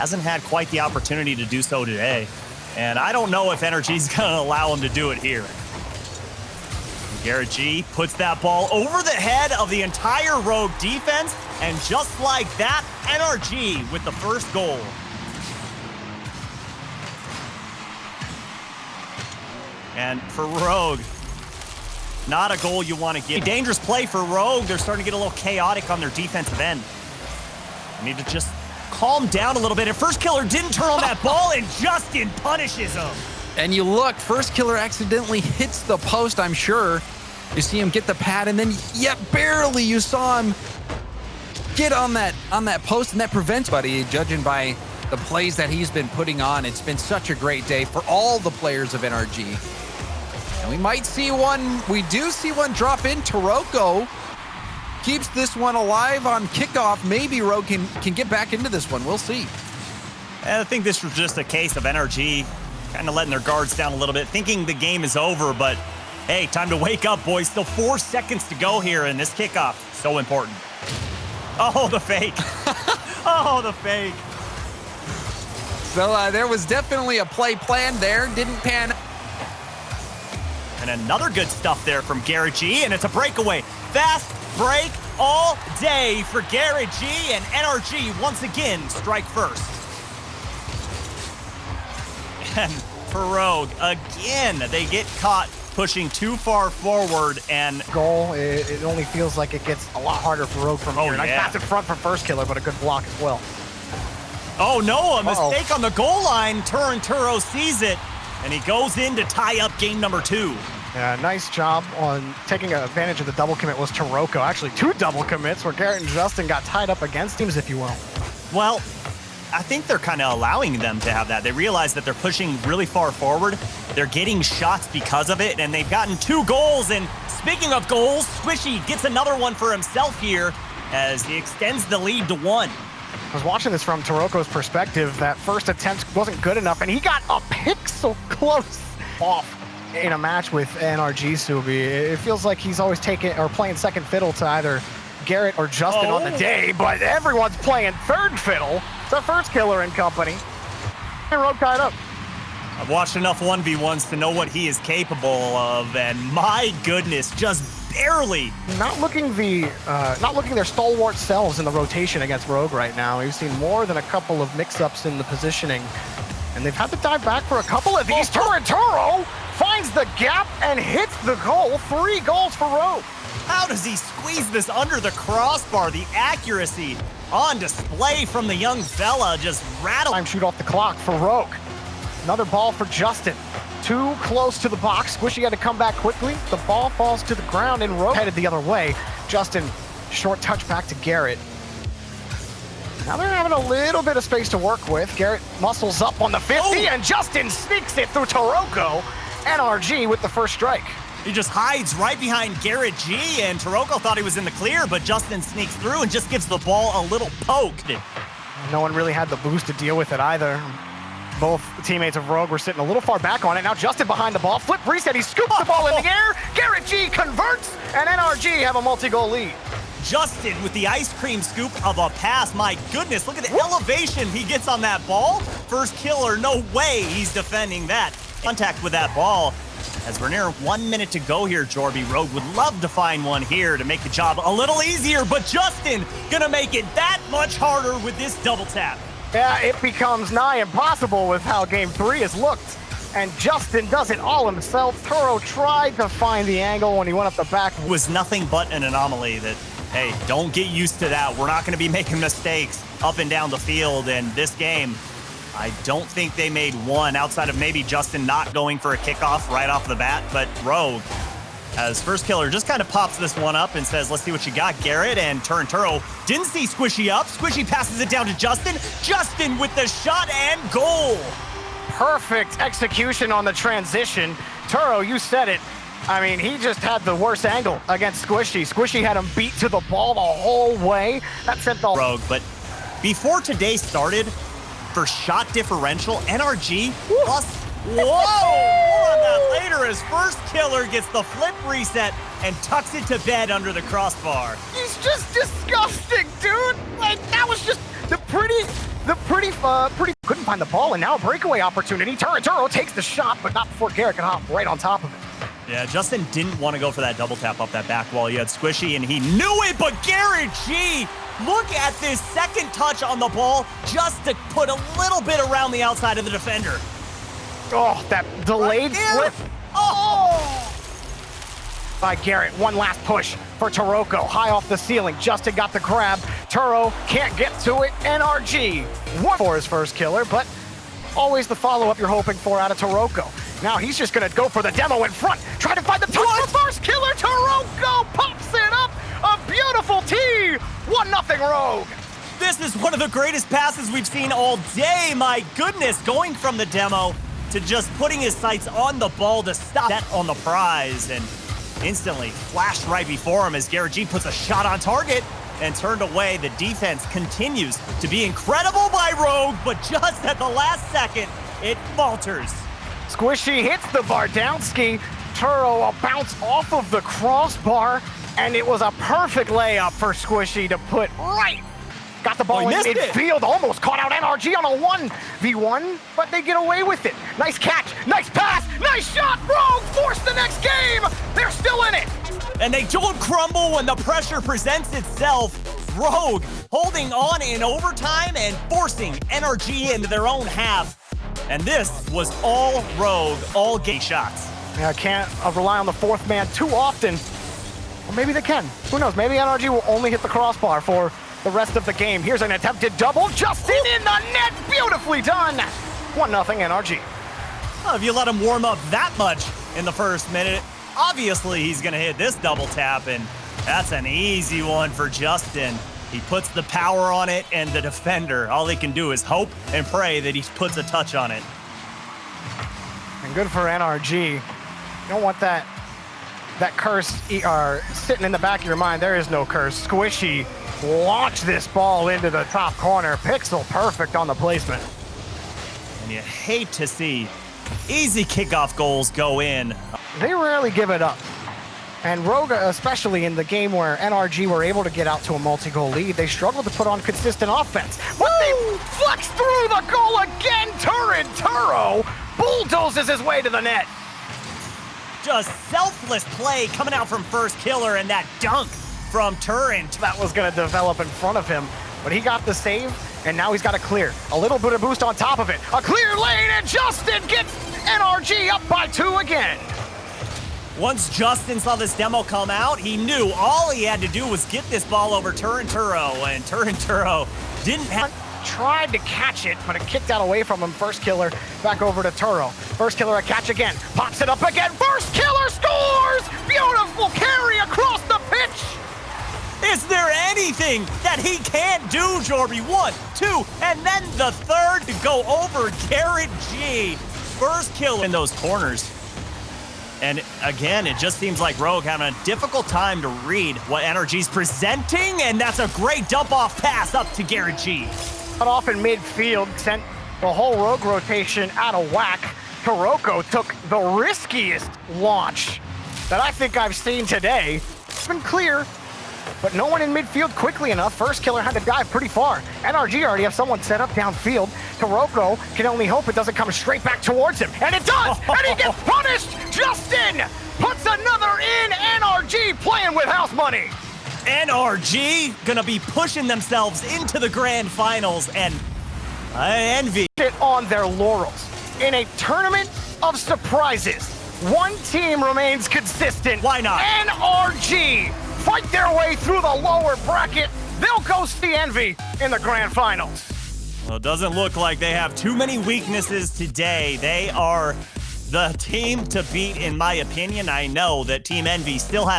hasn't had quite the opportunity to do so today. And I don't know if NRG is going to allow him to do it here. Garrett G puts that ball over the head of the entire Rogue defense, and just like that, NRG with the first goal. And for Rogue, not a goal you want to get. Dangerous play for Rogue. They're starting to get a little chaotic on their defensive end. They need to just calm down a little bit. And First Killer didn't turn on that ball, and Justin punishes him. And you look, First Killer accidentally hits the post, I'm sure. You see him get the pad, and then, yet barely you saw him get on that post, and that prevents Buddy, judging by the plays that he's been putting on. It's been such a great day for all the players of NRG. And we might see one, we do see one drop in. Taroko keeps this one alive on kickoff. Maybe Rogue can get back into this one. We'll see. And I think this was just a case of NRG kind of letting their guards down a little bit, thinking the game is over, but hey, time to wake up, boys. Still 4 seconds to go here in this kickoff. So important. Oh, the fake. Oh, the fake. So there was definitely a play planned there. Didn't pan. And another good stuff there from Garrett G, and it's a breakaway. Fast break all day for Garrett G, and NRG once again strike first. And for Rogue, again, they get caught pushing too far forward, and goal, it only feels like it gets a lot harder for Rogue from here. Nice pass in front from First Killer, but a good block as well. Oh no, a mistake on the goal line. Turo sees it, and he goes in to tie up game number 2. Yeah, nice job on taking advantage of the double commit was Taroko. Actually, 2 double commits where Garrett and Justin got tied up against teams, if you will. Well, I think they're kind of allowing them to have that. They realize that they're pushing really far forward. They're getting shots because of it, and they've gotten 2 goals. And speaking of goals, Squishy gets another one for himself here as he extends the lead to 1. I was watching this from Taroko's perspective. That first attempt wasn't good enough, and he got a pick so close off in a match with NRG, Subi. It feels like he's always taking or playing second fiddle to either Garrett or Justin on the day, but everyone's playing third fiddle to First Killer and company. And Rogue tied up. I've watched enough 1v1s to know what he is capable of, and my goodness, just barely. Not looking their stalwart selves in the rotation against Rogue right now. We've seen more than a couple of mix-ups in the positioning, and they've had to dive back for a couple of these. Turinturo finds the gap and hits the goal. 3 goals for Rogue. How does he squeeze this under the crossbar? The accuracy on display from the young fella, just rattle. Time shoot off the clock for Rogue. Another ball for Justin. Too close to the box. Squishy had to come back quickly. The ball falls to the ground and Rogue headed the other way. Justin, short touch back to Garrett. Now they're having a little bit of space to work with. Garrett muscles up on the 50 and Justin sneaks it through Taroko. NRG with the first strike. He just hides right behind Garrett G, and Taroko thought he was in the clear, but Justin sneaks through and just gives the ball a little poke. No one really had the boost to deal with it either. Both teammates of Rogue were sitting a little far back on it. Now Justin behind the ball. Flip reset, he scoops the ball in the air. Garrett G converts, and NRG have a multi-goal lead. Justin with the ice cream scoop of a pass. My goodness, look at the elevation he gets on that ball. First Killer, no way he's defending that. Contact with that ball. As we're near 1 minute to go here, Jorby, Rogue would love to find one here to make the job a little easier, but Justin gonna make it that much harder with this double tap. Yeah, it becomes nigh impossible with how game 3 has looked. And Justin does it all himself. Turo tried to find the angle when he went up the back. It was nothing but an anomaly that, hey, don't get used to that. We're not gonna be making mistakes up and down the field, and this game, I don't think they made one outside of maybe Justin not going for a kickoff right off the bat, but Rogue, as First Killer, just kind of pops this one up and says, let's see what you got, Garrett, and Turo didn't see Squishy up. Squishy passes it down to Justin. Justin with the shot and goal. Perfect execution on the transition. Turo, you said it. I mean, he just had the worst angle against Squishy. Squishy had him beat to the ball the whole way. That sent the Rogue, but before today started, for shot differential, NRG plus, whoa! More on that later as First Killer gets the flip reset and tucks it to bed under the crossbar. He's just disgusting, dude. Like, that was just the pretty couldn't find the ball, and now a breakaway opportunity. Turo takes the shot, but not before Garrett can hop right on top of it. Yeah, Justin didn't want to go for that double tap up that back wall. You had Squishy, and he knew it, but Garrett G, look at this second touch on the ball just to put a little bit around the outside of the defender. Oh, that delayed flip. Oh! By Garrett, one last push for Taroko, high off the ceiling. Justin got the grab. Turo can't get to it. NRG, one for his first killer, but always the follow-up you're hoping for out of Taroko. Now he's just gonna go for the demo in front, try to find the touch for first killer. Taroko pops it up, a beautiful tee. 1-0 Rogue. This is one of the greatest passes we've seen all day. My goodness, going from the demo to just putting his sights on the ball to stop that on the prize, and instantly flashed right before him as Garrett G puts a shot on target and turned away. The defense continues to be incredible by Rogue, but just at the last second, it falters. Squishy hits the Bardowski. Turo a bounce off of the crossbar, and it was a perfect layup for Squishy to put right. Got the ball in midfield, almost caught out NRG on a 1v1, but they get away with it. Nice catch, nice pass, nice shot. Rogue force the next game. They're still in it. And they don't crumble when the pressure presents itself. Rogue holding on in overtime and forcing NRG into their own half. And this was all Rogue, all gay shots. Yeah, can't rely on the fourth man too often. Or maybe they can. Who knows? Maybe NRG will only hit the crossbar for the rest of the game. Here's an attempted double. Justin in the net. Beautifully done. 1-0 NRG. Well, if you let him warm up that much in the first minute, obviously he's going to hit this double tap, and that's an easy one for Justin. He puts the power on it, and the defender, all he can do is hope and pray that he puts a touch on it. And good for NRG. You don't want that curse sitting in the back of your mind. There is no curse. Squishy launched this ball into the top corner. Pixel perfect on the placement. And you hate to see easy kickoff goals go in. They rarely give it up. And Rogue, especially in the game where NRG were able to get out to a multi-goal lead, they struggled to put on consistent offense. But they flex through the goal again. Turo bulldozes his way to the net. Just selfless play coming out from first killer, and that dunk from Turin. That was going to develop in front of him, but he got the save, and now he's got to clear. A little bit of boost on top of it. A clear lane, and Justin gets NRG up by 2 again. Once Justin saw this demo come out, he knew all he had to do was get this ball over Turo, and Turo didn't have... Tried to catch it, but it kicked out away from him. First killer back over to Turo. First killer a catch again. Pops it up again. First killer scores! Beautiful carry across the pitch! Is there anything that he can't do, Jorby? 1, 2, and then the third to go over Garrett G. First kill in those corners. And again, it just seems like Rogue having a difficult time to read what NRG's presenting, and that's a great dump-off pass up to Garrett G. Cut off in midfield, sent the whole Rogue rotation out of whack. Taroko took the riskiest launch that I think I've seen today. It's been clear, but no one in midfield quickly enough. First killer had to dive pretty far. NRG already have someone set up downfield. Taroko can only hope it doesn't come straight back towards him. And it does! And he gets punished! Justin puts another in. NRG playing with house money. NRG gonna be pushing themselves into the grand finals, and I envy it on their laurels. In a tournament of surprises, one team remains consistent. Why not? NRG fight their way through the lower bracket. They'll go see Envy in the grand finals. Well, it doesn't look like they have too many weaknesses today. They are the team to beat, in my opinion. I know that Team Envy still has